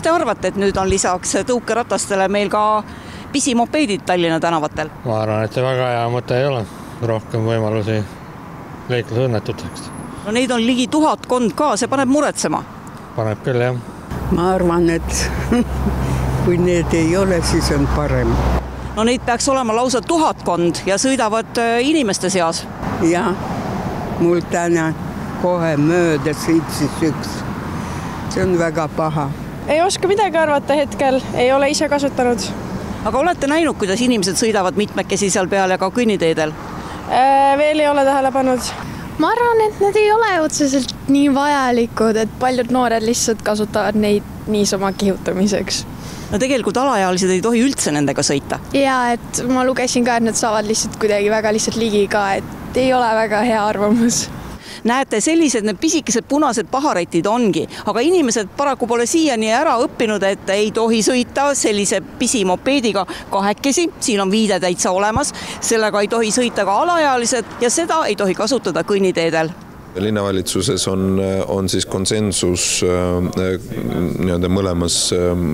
te arvate, et nüüd on lisaks tõukeratastele meil ka pisimopeedid Tallinna tänavatel? Ma arvan, et see väga hea mõte ei ole. Rohkem võimalusi liiklusõnnetusteks. No neid on ligi 1000 ka, see paneb muretsema. Paneb küll, jah. Ma arvan, et kui need ei ole, siis on parem. No neid peaks olema lausa 1000 ja sõidavad inimeste seas. Jah, mul täna kohe mööda sõitsis üks. See on väga paha. Ei oska midagi arvata hetkel, ei ole ise kasutanud. Aga olete näinud, kuidas inimesed sõidavad mitmekesi seal peal ja ka kõnniteedel? Veel ei ole tähele pannud. Ma arvan, et need ei ole otseselt nii vajalikud, et paljud noored lihtsalt kasutavad neid niisama kihutamiseks. No tegelikult alaealised ei tohi üldse nendega sõita. Ja, et ma lugesin ka, et nad saavad lihtsalt kuidagi väga lihtsalt ligi ka, et ei ole väga hea arvamus. Näete, sellised need pisikesed punased paharetid ongi, aga inimesed paraku pole siiani ära õppinud, et ei tohi sõita sellise pisimopeediga kahekesi, siin on viide täitsa olemas, sellega ei tohi sõita ka alaealised ja seda ei tohi kasutada kõnniteedel. Linnavalitsuses on siis konsensus nii-öelda mõlemas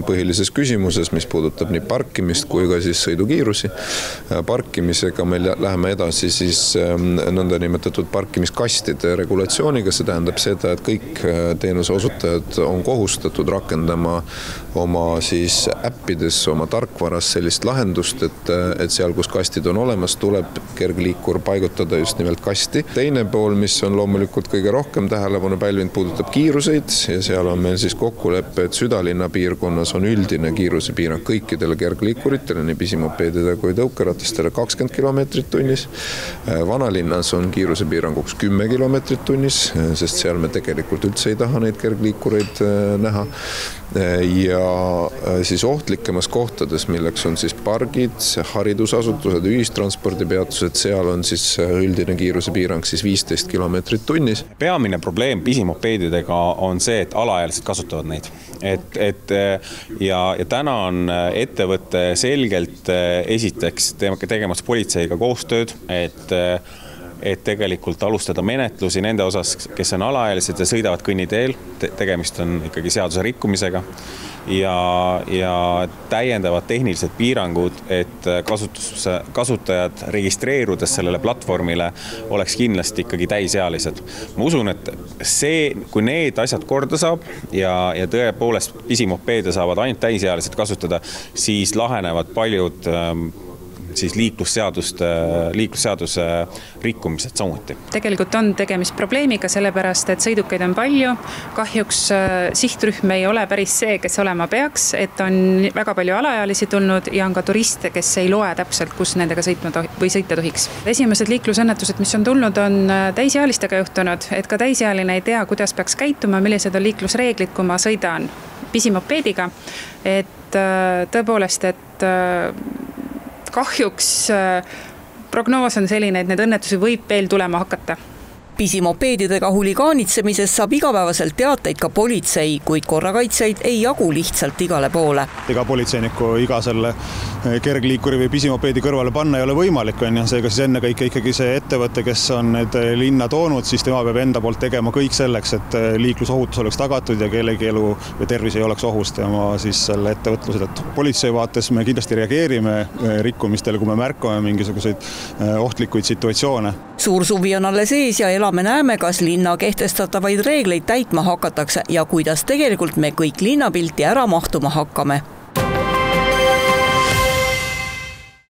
põhilises küsimuses, mis puudutab nii parkimist kui ka siis sõidukiirusi. Parkimisega me läheme edasi siis nõndanimetatud parkimiskastide regulatsiooniga, see tähendab seda, et kõik teenuse osutajad on kohustatud rakendama oma siis äppides, oma tarkvaras sellist lahendust, et seal, kus kastid on olemas, tuleb kergliikur paigutada just nimelt kasti. Teine pool, mis on loomulikult kõige rohkem tähelepanu pälvinud, puudutab kiiruseid ja seal on meil siis kokkulepe, et südalinna piirkonnas on üldine kiirusepiirang kõikidele kergliikuritele, nii pisimopeedidele kui tõukeratastele 20 kilomeetrit tunnis. Vanalinnas on kiirusepiiranguks 10 kilomeetrit tunnis, sest seal me tegelikult üldse ei taha neid kergliikureid näha. Ja siis ohtlikemas kohtades, milleks on siis pargid, haridusasutused, ühistranspordipeatused, seal on siis üldine kiirusepiirang siis 15 kilomeetrit tunnis. Peamine probleem pisimopeedidega on see, et alaealised kasutavad neid. Ja täna on ettevõte selgelt esiteks tegemas politseiga koostööd, et tegelikult alustada menetlusi nende osas, kes on alaealised ja sõidavad kõnniteel, tegemist on ikkagi seaduse rikkumisega ja täiendavad tehnilised piirangud, et kasutajad registreerudes sellele platvormile oleks kindlasti ikkagi täisealised. Ma usun, et kui need asjad korda saab ja tõepoolest pisimopeede saavad ainult täisealised kasutada, siis lahenevad paljud siis liiklusseaduse rikkumised samuti. Tegelikult on tegemist probleemiga, sellepärast, et sõidukeid on palju. Kahjuks sihtrühm ei ole päris see, kes olema peaks, et on väga palju alaealisi tulnud ja on ka turiste, kes ei loe täpselt, kus nendega sõita tohiks. Esimesed liiklusõnnetused, mis on tulnud, on täisealistega juhtunud, et ka täisealine ei tea, kuidas peaks käituma, millised on liiklusreeglid, kui ma sõidan pisimopeediga. Et tõepoolest, et kahjuks prognoos on selline, et need õnnetusi võib veel tulema hakata. Pisimopeedidega huligaanitsemisest saab igapäevaselt teateid ka politsei, kuid korrakaitsjaid ei jagu lihtsalt igale poole. Ega politseiniku iga selle kergliikuri või pisimopeedi kõrvale panna ei ole võimalik, seega siis enne kõik ikkagi see ettevõte, kes on need linna toonud, siis tema peab enda poolt tegema kõik selleks, et liiklusohutus oleks tagatud ja kellegi elu või tervis ei oleks ohust ja ma siis selle ettevõtlused, et politsei vaates me kindlasti reageerime rikkumistele, kui me märkame mingisuguseid ohtlikuid situatsioone. Suur suvi on alles ees ja me näeme, kas linna kehtestatavaid reegleid täitma hakatakse ja kuidas tegelikult me kõik linnapilti ära mahtuma hakkame.